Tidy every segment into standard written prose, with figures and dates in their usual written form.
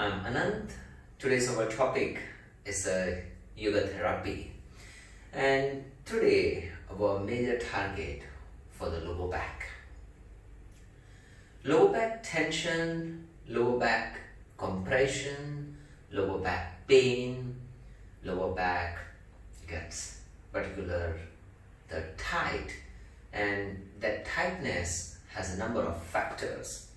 I'm Anant. Today's our topic is yoga therapy, and today our major target for the lower back. Lower back tension, lower back compression, lower back pain, lower back gets particular the tight, and that tightness has a number of factors.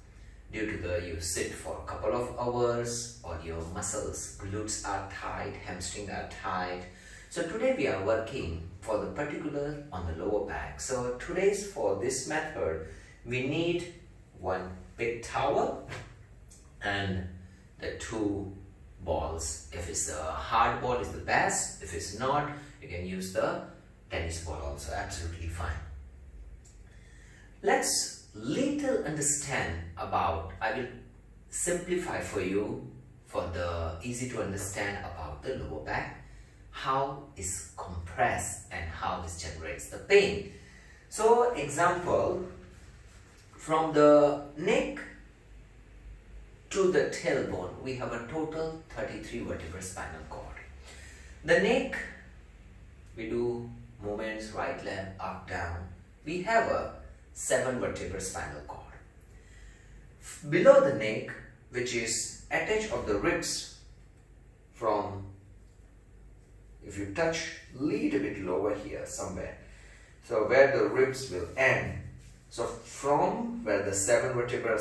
Due to you sit for a couple of hours, or your muscles, glutes are tight, hamstring are tight. So today we are working for the particular on the lower back. So today's for this method, we need one big towel and the two balls. If it's a hard ball, is the best. If it's not, you can use the tennis ball also, absolutely fine. Let's little understand about, I will simplify for you for the easy to understand about the lower back, how is compressed and how this generates the pain. So example, from the neck to the tailbone, we have a total 33 vertebral spinal cord. The neck, we do movements right, left, up, down. We have a 7 vertebral spinal cord. Below the neck, which is attached of the ribs, from, if you touch little bit lower here somewhere, so where the ribs will end, so from where the 7 vertebrae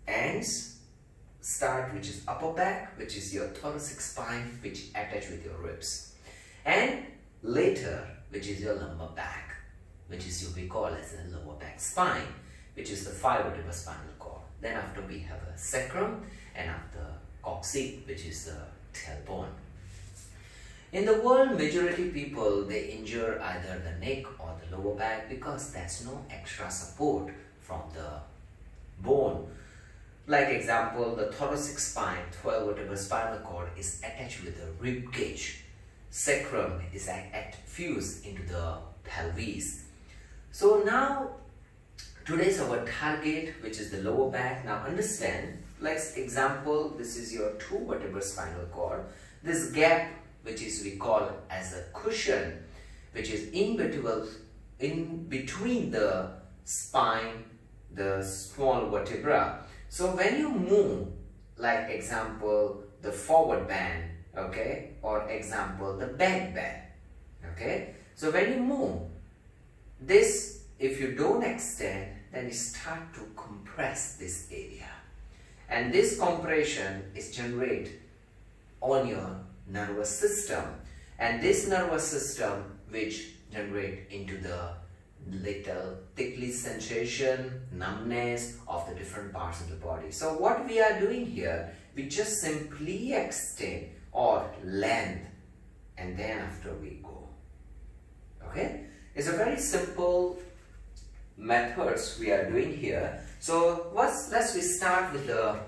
ends start, which is upper back, which is your thoracic spine, which attach with your ribs, and later, which is your lumbar back, which is we call as a lower back spine, which is the 5 vertebral spinal cord. Then after we have a sacrum, and after coccyx, which is the tailbone. In the world, majority people, they injure either the neck or the lower back because there's no extra support from the bone. Like example, the thoracic spine, 12 vertebral spinal cord is attached with the rib cage. Sacrum is fused into the pelvis. So now, today's our target, which is the lower back. Now understand, like example, this is your 2 vertebral spinal cord. This gap, which is we call as a cushion, which is in between the spine, the small vertebra. So when you move, like example, the forward bend, okay, or example, the back bend, okay. So when you move, this, if you don't extend, then it start to compress this area, and this compression is generated on your nervous system, and this nervous system which generate into the little ticklish sensation, numbness of the different parts of the body. So what we are doing here, we just simply extend or length, and then after we go, okay. It's a very simple methods we are doing here. So let's we start with the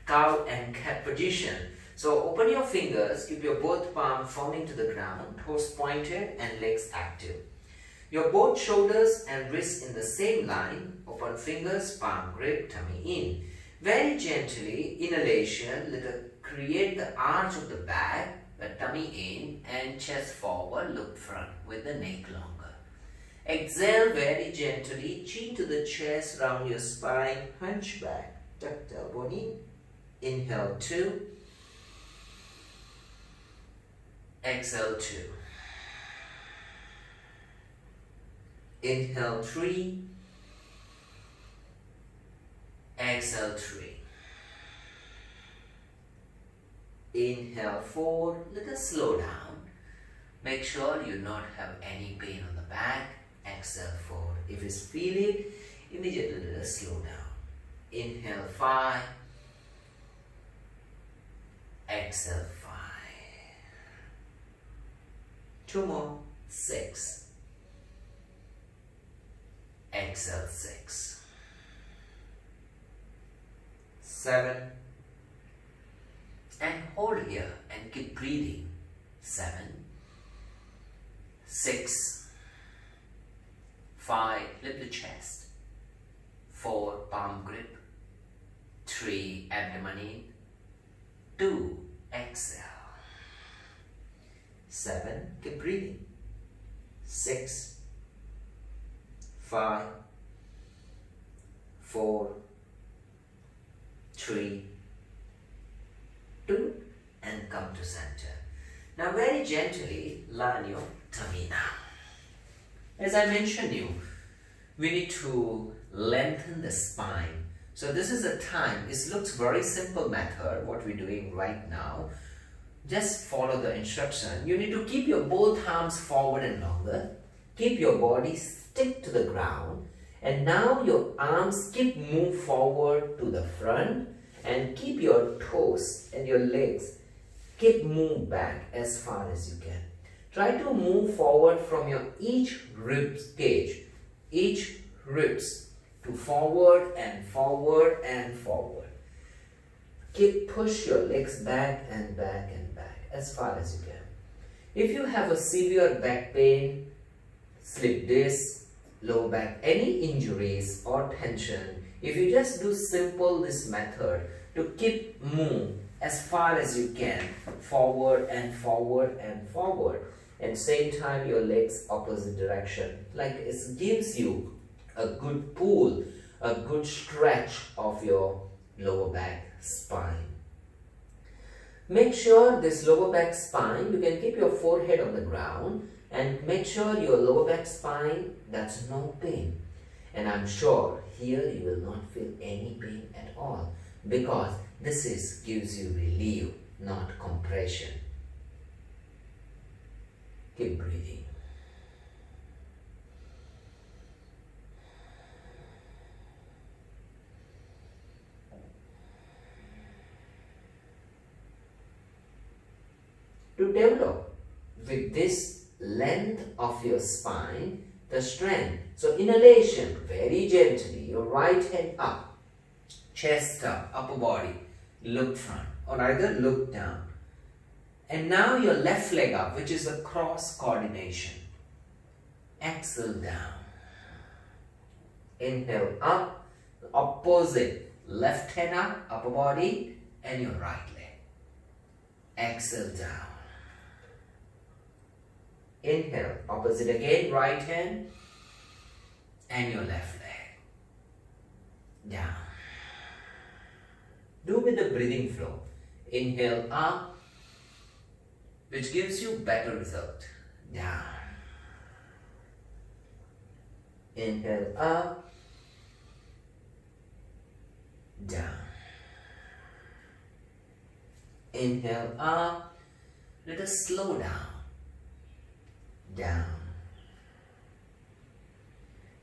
cow and cat position. So open your fingers, keep your both palms firming to the ground, toes pointed and legs active. Your both shoulders and wrists in the same line, open fingers, palm grip, tummy in. Very gently, inhalation, create the arch of the back, the tummy in and chest forward, look front with the neck longer. Exhale very gently, chin to the chest, round your spine, hunch back, tuck the elbow in. Inhale 2, exhale 2. Inhale 3, exhale 3. Inhale 4, let us slow down. Make sure you not have any pain on the back. Exhale 4. If you feel it, immediately let us slow down. Inhale 5. Exhale 5. 2 more. 6. Exhale 6. 7. And hold here and keep breathing. 7. 6. 5, lift the chest. 4, palm grip. 3, abdomen in. 2, exhale. 7, keep breathing. 6, 5, 4, 3, 2, and come to center. Now very gently lie on your tummy now. As I mentioned you, we need to lengthen the spine. So this is the time. It looks very simple method what we're doing right now. Just follow the instruction. You need to keep your both arms forward and longer. Keep your body stick to the ground. And now your arms keep move forward to the front. And keep your toes and your legs keep move back as far as you can. Try to move forward from your each rib cage. Each ribs to forward and forward and forward. Keep push your legs back and back and back as far as you can. If you have a severe back pain, slip disc, low back, any injuries or tension, if you just do simple this method to keep move as far as you can, forward and forward and forward, and same time your legs opposite direction, like it gives you a good pull, a good stretch of your lower back spine. Make sure this lower back spine, you can keep your forehead on the ground and make sure your lower back spine, that's no pain. And I'm sure here you will not feel any pain at all because this gives you relief, not compression. Keep breathing. To develop with this length of your spine, the strength. So inhalation, very gently, your right hand up, chest up, upper body, look front or either look down. And now your left leg up, which is a cross coordination. Exhale down. Inhale up, opposite, left hand up, upper body, and your right leg. Exhale down. Inhale, opposite again, right hand, and your left leg. Down. Do with the breathing flow. Inhale up, which gives you better result. Down. Inhale up, down. Inhale up, let us slow down. Down.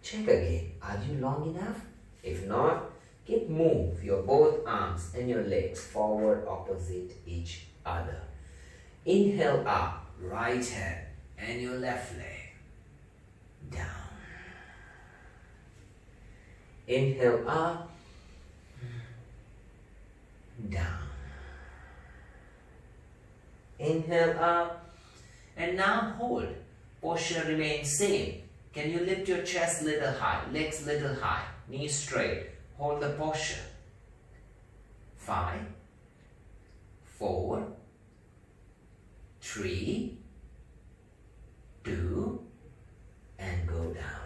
Check again. Are you long enough? If not, keep move your both arms and your legs forward opposite each other. Inhale up, right hand and your left leg. Down. Inhale up, down. Inhale up, and now hold. Posture remains same. Can you lift your chest little high, legs little high, knees straight. Hold the posture. 5, 4, 3, 2, and go down.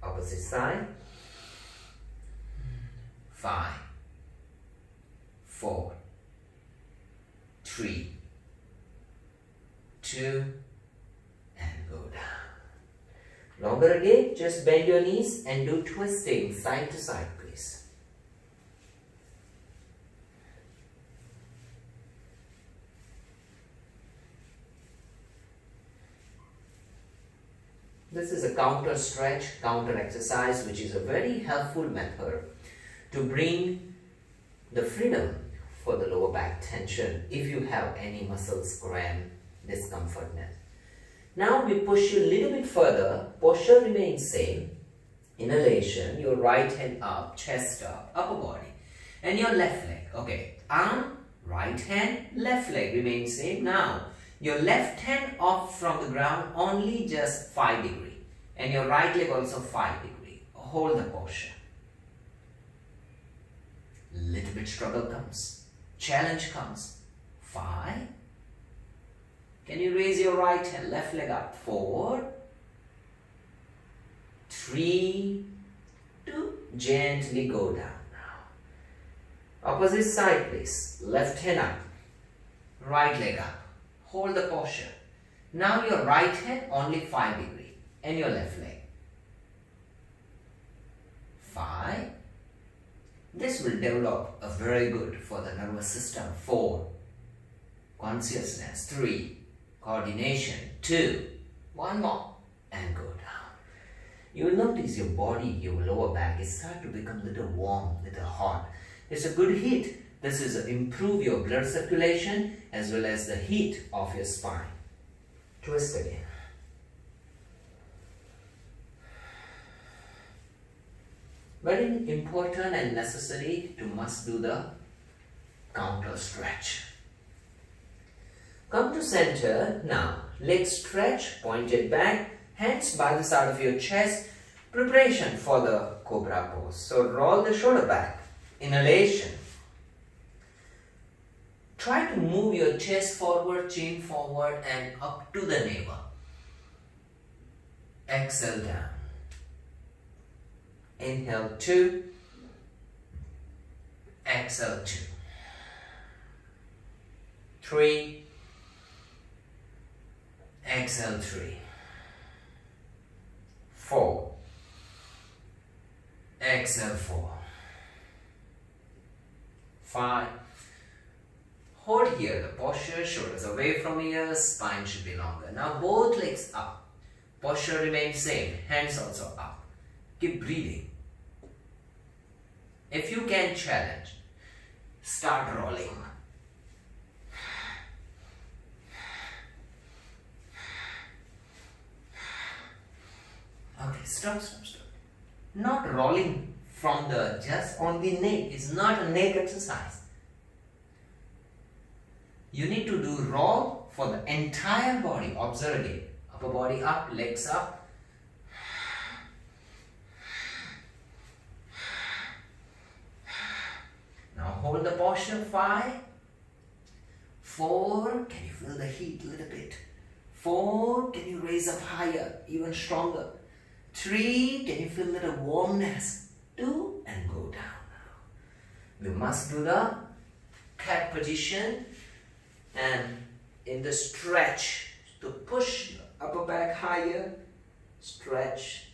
Opposite side. 5, 4, 3, 2, and go down. Longer again, just bend your knees and do twisting side to side, please. This is a counter stretch, counter exercise, which is a very helpful method to bring the freedom for the lower back tension if you have any muscles cramp, discomfortness. Now we push you a little bit further, posture remains same. Inhalation, your right hand up, chest up, upper body, and your left leg. Okay, arm, right hand, left leg remains same. Now, your left hand off from the ground only just 5 degrees, and your right leg also 5 degrees. Hold the posture. Little bit struggle comes. challenge comes. 5. Can you raise your right hand, left leg up? 4, 3, 2. Gently go down now. Opposite side please. Left hand up, right leg up. Hold the posture. Now your right hand only 5 degrees and your left leg. 5. This will develop a very good for the nervous system. 4. Consciousness. 3. Coordination. 2. 1 more and go down. You will notice your body, your lower back, it starts to become a little warm, little hot. It's a good heat. This is improve your blood circulation as well as the heat of your spine. Twist again. Very important and necessary to must do the counter stretch. Come to center now. Legs stretch, pointed back, hands by the side of your chest. Preparation for the cobra pose. So roll the shoulder back. Inhalation. Try to move your chest forward, chin forward and up to the navel. Exhale down. Inhale 2. Exhale 2. 3. Exhale 3. 4. Exhale 4. 5. Hold here the posture, shoulders away from ears, spine should be longer. Now both legs up. Posture remains same, hands also up. Keep breathing. If you can challenge, start rolling. Okay, stop. Not rolling from the just on the neck. It's not a neck exercise. You need to do roll for the entire body. Observe again. Upper body up, legs up. Now hold the posture. 5, 4. Can you feel the heat a little bit? 4. Can you raise up higher, even stronger? 3. Can you feel a little warmness? 2. And go down now. We must do the cat position. And in the stretch, to push the upper back higher, stretch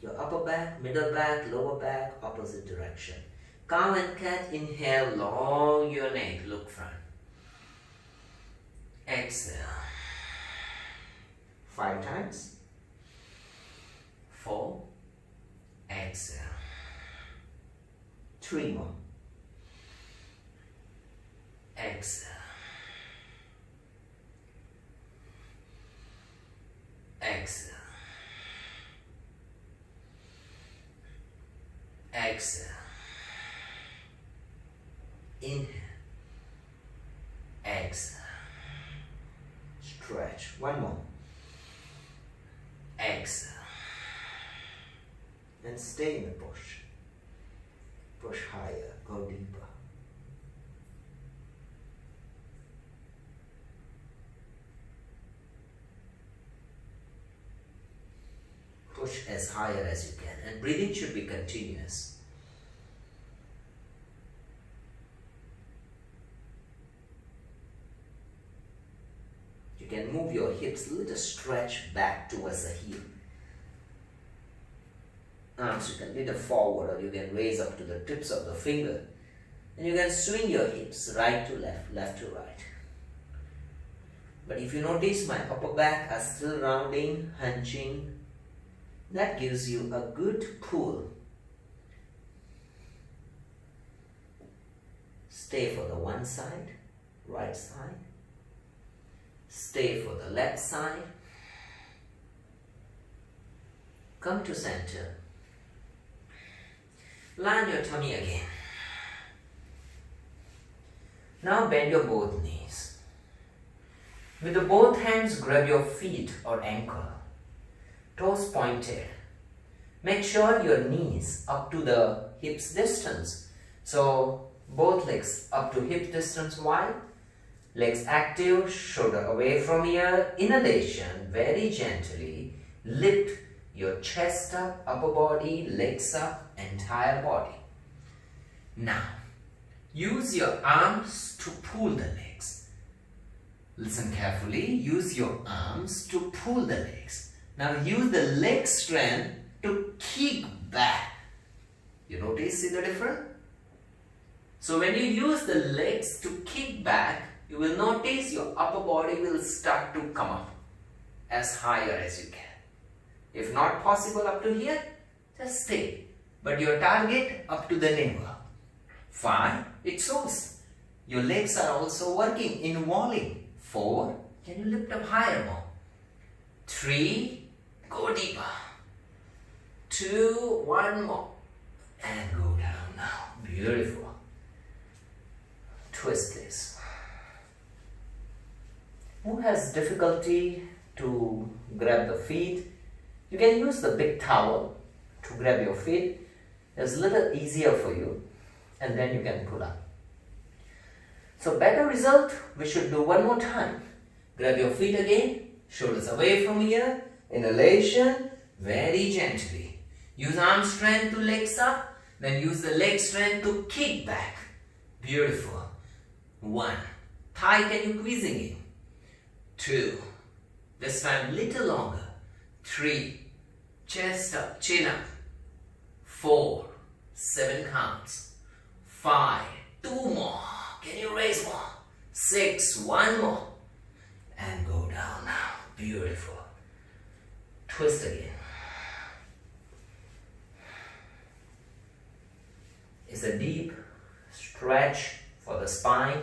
your upper back, middle back, lower back, opposite direction. Cow and cat, inhale, long your neck, look front. Exhale. 5 times. 4. Exhale. 3 more. Exhale. Exhale. Exhale. Inhale. Exhale. Stretch. 1 more. Exhale. And stay in the push. Push higher. Go deeper. Push as higher as you can, and breathing should be continuous. You can move your hips a little, stretch back towards the heel. Arms you can little forward, or you can raise up to the tips of the finger, and you can swing your hips right to left, left to right. But if you notice, my upper back are still rounding, hunching. That gives you a good pull. Stay for the one side, right side. Stay for the left side. Come to center. Land your tummy again. Now bend your both knees. With the both hands, grab your feet or ankle. Toes pointed. Make sure your knees up to the hips distance. So Both legs up to hip distance wide. Legs active, shoulder away from ear. Inhalation, very gently. Lift your chest up, upper body, legs up, entire body. Now, use your arms to pull the legs. Listen carefully. Use your arms to pull the legs. Now, use the leg strength to kick back. You notice, see the difference? So, when you use the legs to kick back, you will notice your upper body will start to come up as higher as you can. If not possible up to here, just stay. But your target up to the navel. 5, it shows your legs are also working, involving. 4, can you lift up higher more? 3, go deeper. 2, 1 more. And go down now. Beautiful. Twist this. Who has difficulty to grab the feet? You can use the big towel to grab your feet. It's a little easier for you. And then you can pull up. So better result, we should do one more time. Grab your feet again, shoulders away from here. Inhalation, very gently. Use arm strength to legs up. Then use the leg strength to kick back. Beautiful. 1. Thigh can you squeezing in. 2. This time little longer. 3. Chest up, chin up. 4. 7 counts. 5. 2 more. Can you raise more? 6. 1 more. And go down now. Beautiful. Twist again. It's a deep stretch for the spine.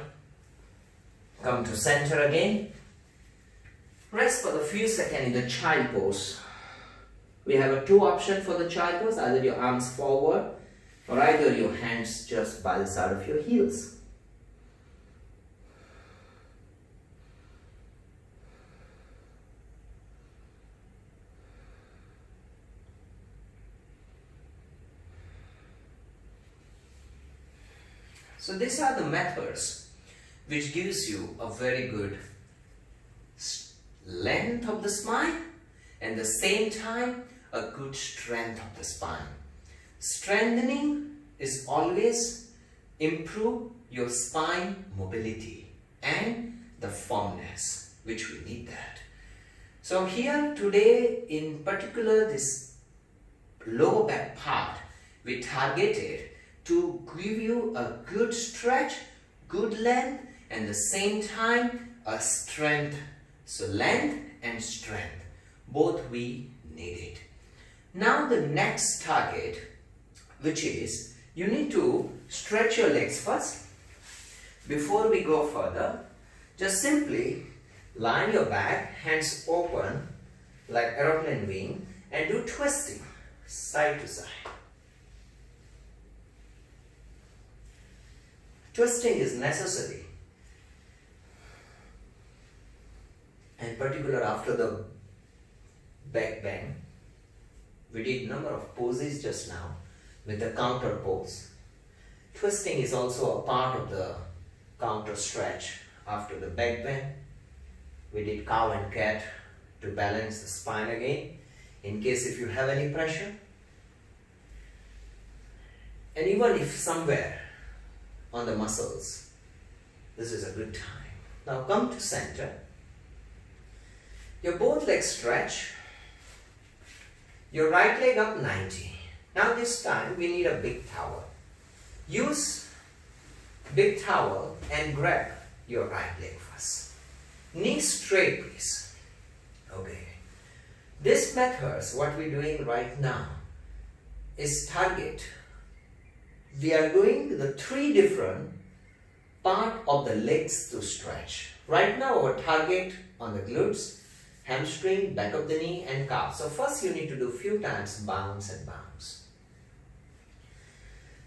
Come to center again. Rest for a few seconds in the child pose. We have 2 options for the child pose. Either your arms forward or either your hands just by the side of your heels. So these are the methods which gives you a very good length of the spine and at the same time a good strength of the spine. Strengthening is always improve your spine mobility and the firmness, which we need that. So here today in particular this lower back part we targeted to give you a good stretch, good length and at the same time a strength. So length and strength, both we need it. Now the next target, which is you need to stretch your legs first. Before we go further, just simply lie on your back, hands open like aeroplane wing and do twisting side to side. Twisting is necessary. In particular after the back bend, we did number of poses just now with the counter pose. Twisting is also a part of the counter stretch after the back bend. We did cow and cat to balance the spine again in case if you have any pressure. And even if somewhere on the muscles, this is a good time. Now come to center. Your both legs stretch. Your right leg up 90. Now this time we need a big towel. Use big towel and grab your right leg first. Knee straight please. Okay. This method, what we're doing right now is target. We are doing the 3 different part of the legs to stretch. Right now our target on the glutes, hamstring, back of the knee and calf. So first you need to do few times bounce and bounce.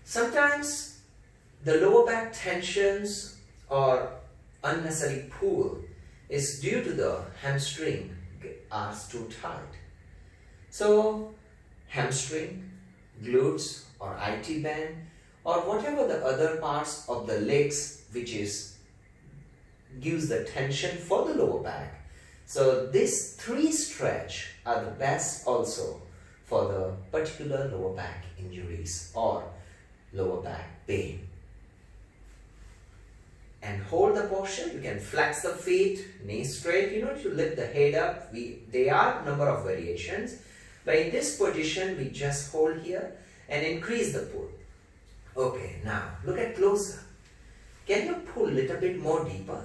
Sometimes the lower back tensions or unnecessary pull is due to the hamstring are too tight. So hamstring, glutes or IT band or whatever the other parts of the legs which gives the tension for the lower back. So these 3 stretch are the best also for the particular lower back injuries or lower back pain. And hold the posture. You can flex the feet, knees straight, to lift the head up. There are number of variations, but in this position we just hold here and increase the pull. Okay, now look at closer. Can you pull a little bit more deeper?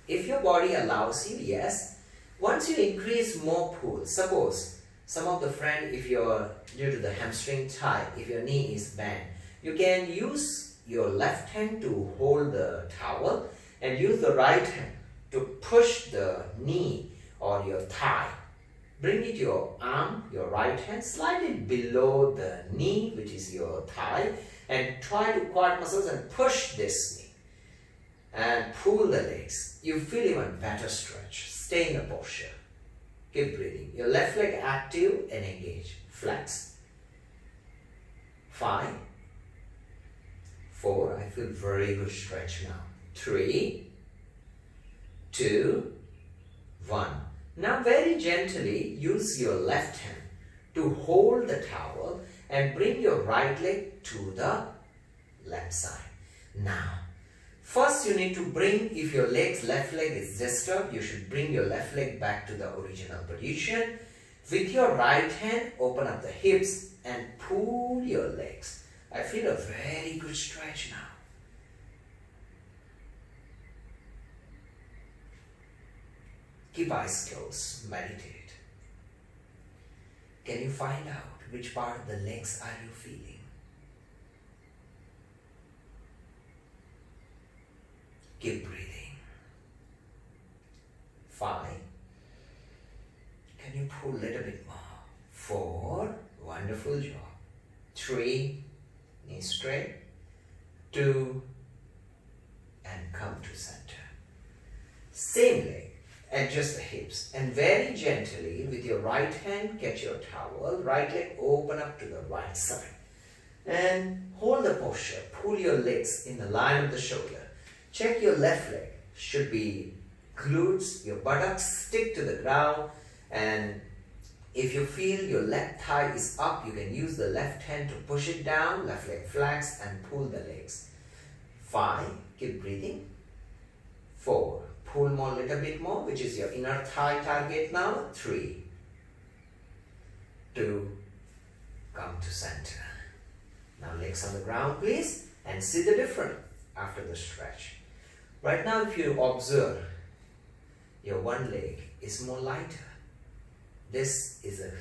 If your body allows you, yes. Once you increase more pull, suppose some of the friend, if you're due to the hamstring type, if your knee is bent, you can use your left hand to hold the towel and use the right hand to push the knee or your thigh. Bring it your arm, your right hand slightly below the knee, which is your thigh, and try to quad muscles and push this knee and pull the legs. You feel even better stretch. Stay in the posture. Keep breathing. Your left leg active and engage. Flex. 5, 4. I feel very good stretch now. 3, 2, 1. Now very gently use your left hand to hold the towel and bring your right leg to the left side. Now, first you need to bring, if your left leg is disturbed, you should bring your left leg back to the original position. With your right hand, open up the hips and pull your legs. I feel a very good stretch now. Keep eyes closed, meditate. Can you find out which part of the legs are you feeling? Keep breathing. 5. Can you pull a little bit more? 4. Wonderful job. 3. Knee straight. 2. And come to center. Same leg. Adjust the hips and very gently with your right hand catch your towel. Right leg open up to the right side. And hold the posture. Pull your legs in the line of the shoulder. Check your left leg. Should be glutes, your buttocks stick to the ground, and if you feel your left thigh is up, you can use the left hand to push it down, left leg flex and pull the legs. 5, keep breathing. 4, pull more, little bit more, which is your inner thigh target now. 3, 2, come to center. Now legs on the ground please, and see the difference after the stretch. Right now if you observe, your one leg is more lighter. This is a...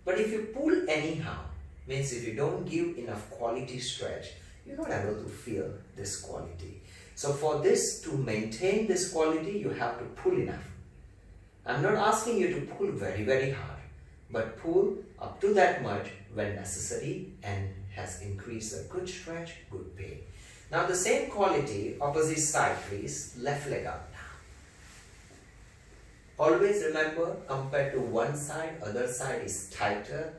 But if you pull anyhow, means if you don't give enough quality stretch, you're not able to feel this quality. So for this to maintain this quality, you have to pull enough. I'm not asking you to pull very, very hard, but pull up to that much when necessary and has increased a good stretch, good pain. Now the same quality, opposite side please, left leg up now. Always remember, compared to one side, other side is tighter.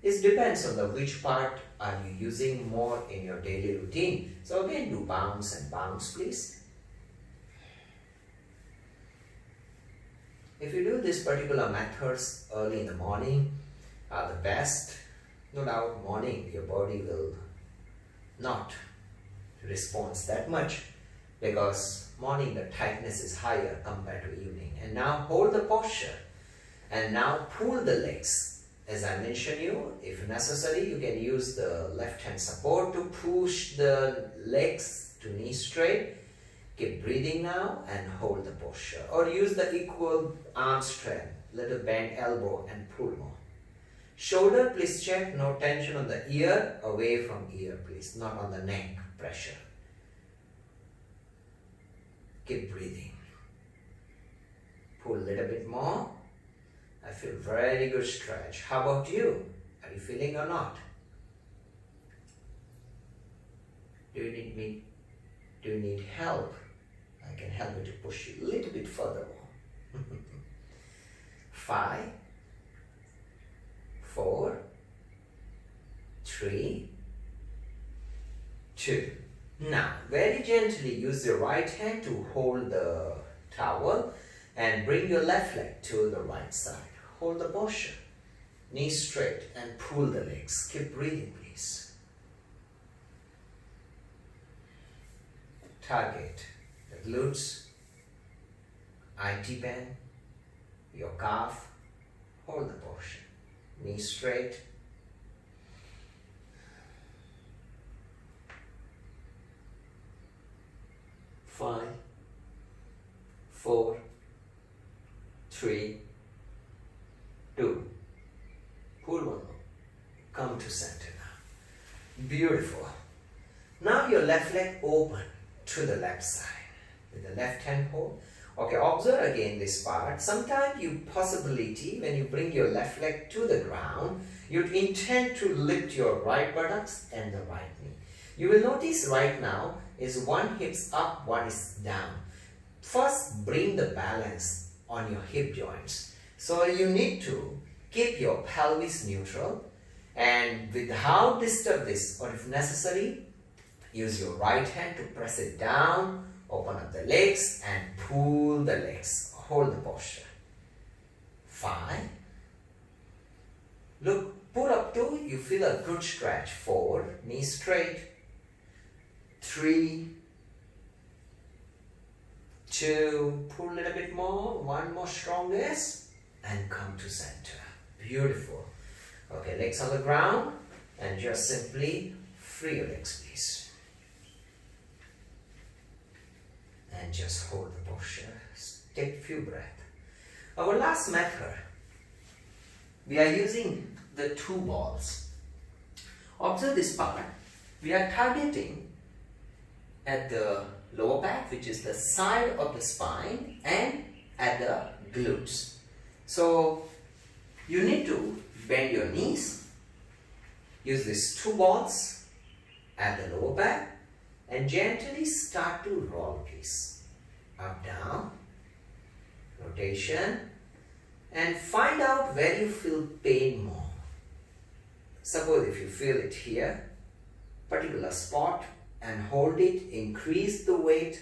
It depends on the which part are you using more in your daily routine. So again, do bounce and bounce please. If you do this particular methods early in the morning are the best. No doubt morning your body will not respond that much because morning the tightness is higher compared to evening. And now hold the posture and now pull the legs. As I mentioned you, if necessary, you can use the left hand support to push the legs to knee straight. Keep breathing now and hold the posture. Or use the equal arm strength, little bend elbow and pull more. Shoulder, please check, no tension on the ear, away from ear please, not on the neck pressure. Keep breathing. Pull a little bit more. I feel very good stretch. How about you? Are you feeling or not? Do you need me? Do you need help? I can help you to push you a little bit further more. 5, 4, 3, 2. Now, very gently use your right hand to hold the towel and bring your left leg to the right side. Hold the posture. Knees straight and pull the legs. Keep breathing, please. Target the glutes, IT band, your calf. Hold the posture. Knees straight. Five, 4, 3, 2. Pull one more. Come to center now. Beautiful. Now your left leg open to the left side with the left hand hold. Okay, observe again this part. Sometimes you possibility when you bring your left leg to the ground, you intend to lift your right buttocks and the right knee. You will notice right now is one hip's up, one is down. First, bring the balance on your hip joints. So you need to keep your pelvis neutral and without disturb this, or if necessary, use your right hand to press it down, open up the legs and pull the legs. Hold the posture. 5. Look, pull up 2, you feel a good stretch. 4, knees straight. 3, 2, pull a little bit more, one more strongest and come to center. Beautiful. Okay, legs on the ground and just simply free your legs, please. And just hold the posture. Take a few breaths. Our last method, we are using the 2 balls. Observe this part. We are targeting at the lower back, which is the side of the spine, and at the glutes. So you need to bend your knees, use these 2 balls at the lower back and gently start to roll, please. Up, down, rotation, and find out where you feel pain more. Suppose if you feel it here, particular spot, and hold it, increase the weight.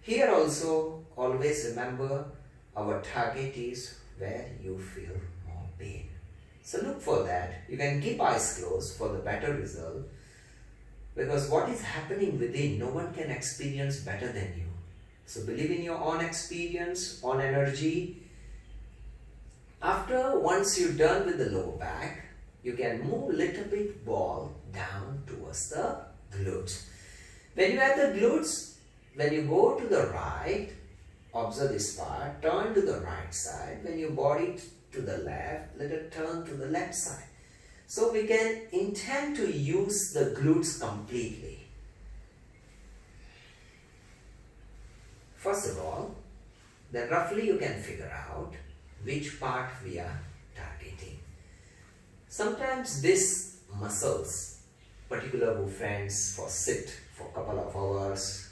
Here also, always remember our target is where you feel more pain. So look for that. You can keep eyes closed for the better result, because what is happening within, no one can experience better than you. So believe in your own experience, own energy. Once you're done with the lower back, you can move a little bit ball down towards the glutes. When you're at the glutes, when you go to the right, observe this part, turn to the right side. When you body to the left, let it turn to the left side. So we can intend to use the glutes completely. First of all, then roughly you can figure out which part we are targeting. Sometimes these muscles, particular who friends for sit for a couple of hours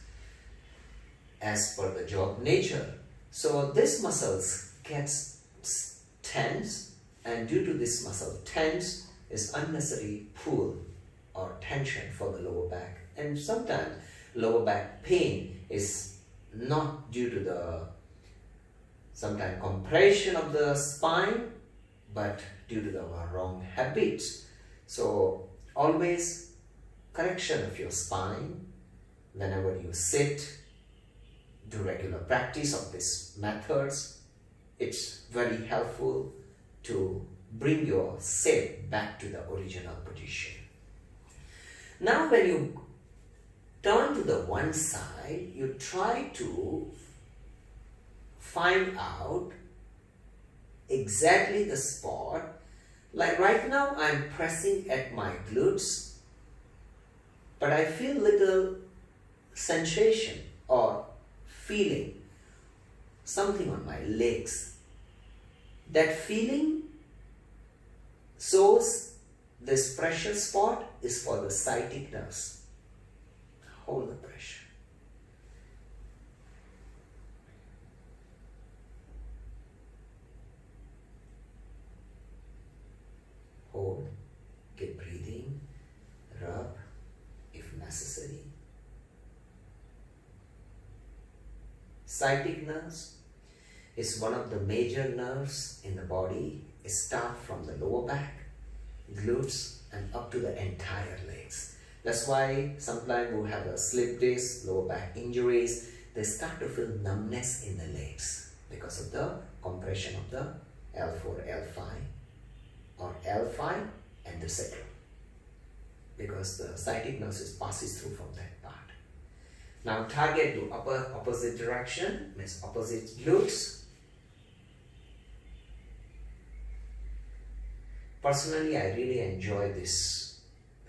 as per the job nature. So this muscles gets tense, and due to this muscle tense is unnecessary pull or tension for the lower back. And sometimes lower back pain is not due to the sometimes compression of the spine, but due to the wrong habits. So always correction of your spine whenever you sit, do regular practice of these methods. It's very helpful to bring your shape back to the original position. Now when you turn to the one side, you try to find out exactly the spot. Like right now I'm pressing at my glutes, but I feel little sensation or feeling something on my legs. That feeling shows this pressure spot is for the sciatic nerves. Hold the pressure. Hold, keep breathing, rub if necessary. Sciatic nerves is one of the major nerves in the body. It starts from the lower back, glutes, and up to the entire legs. That's why sometimes who have a slip disc, lower back injuries, they start to feel numbness in the legs because of the compression of the L4, L5 or L5 and the sacrum, because the sciatic nerve passes through from that part. Now target to opposite direction, means opposite glutes. Personally, I really enjoy this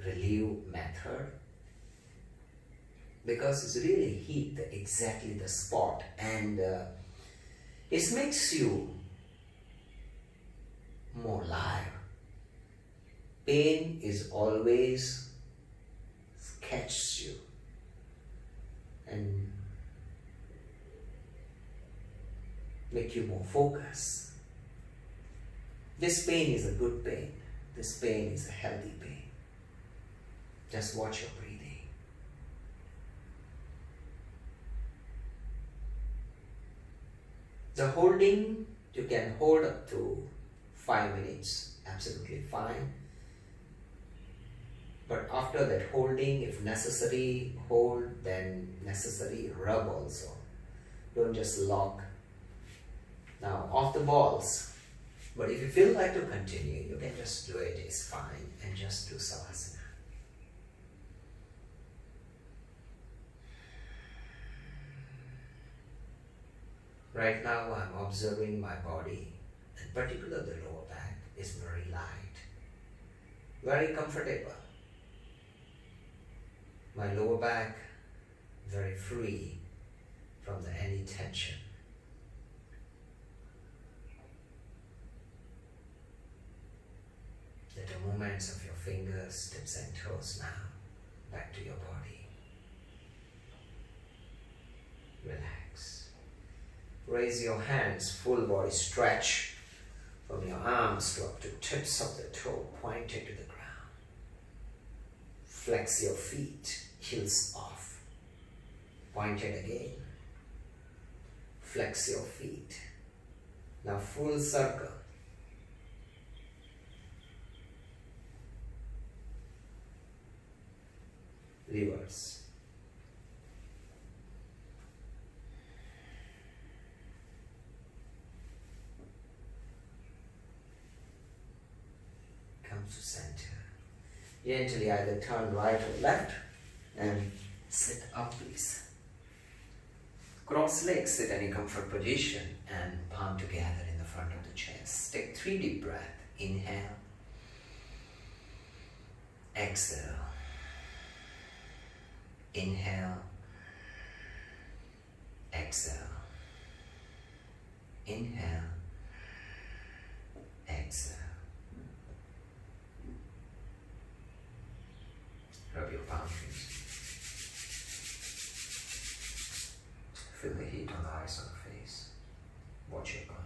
relief method because it's really hit exactly the spot, and it makes you more live. Pain is always catches you and make you more focused. This pain is a good pain. This pain is a healthy pain. Just watch your breathing. The holding, you can hold up to 5 minutes, absolutely fine. But after that holding, if necessary, hold, then necessary, rub also. Don't just lock. Now, off the balls. But if you feel like to continue, you can just do it, it's fine, and just do Savasana. Right now, I'm observing my body, and particularly the lower back is very light, very comfortable. My lower back very free from any tension. Let the movements of your fingers, tips and toes now back to your body. Relax. Raise your hands, full body stretch from your arms to up to tips of the toe, pointed to the ground. Flex your feet, heels off. Pointed again. Flex your feet. Now full circle. Reverse. Come to center. Gently either turn right or left and sit up, please. Cross legs, sit any comfort position and palm together in the front of the chest. Take 3 deep breaths. Inhale. Exhale. Inhale. Exhale. Inhale. Exhale. Rub your palms. Feel the heat on the eyes, on the face. Watch your palm.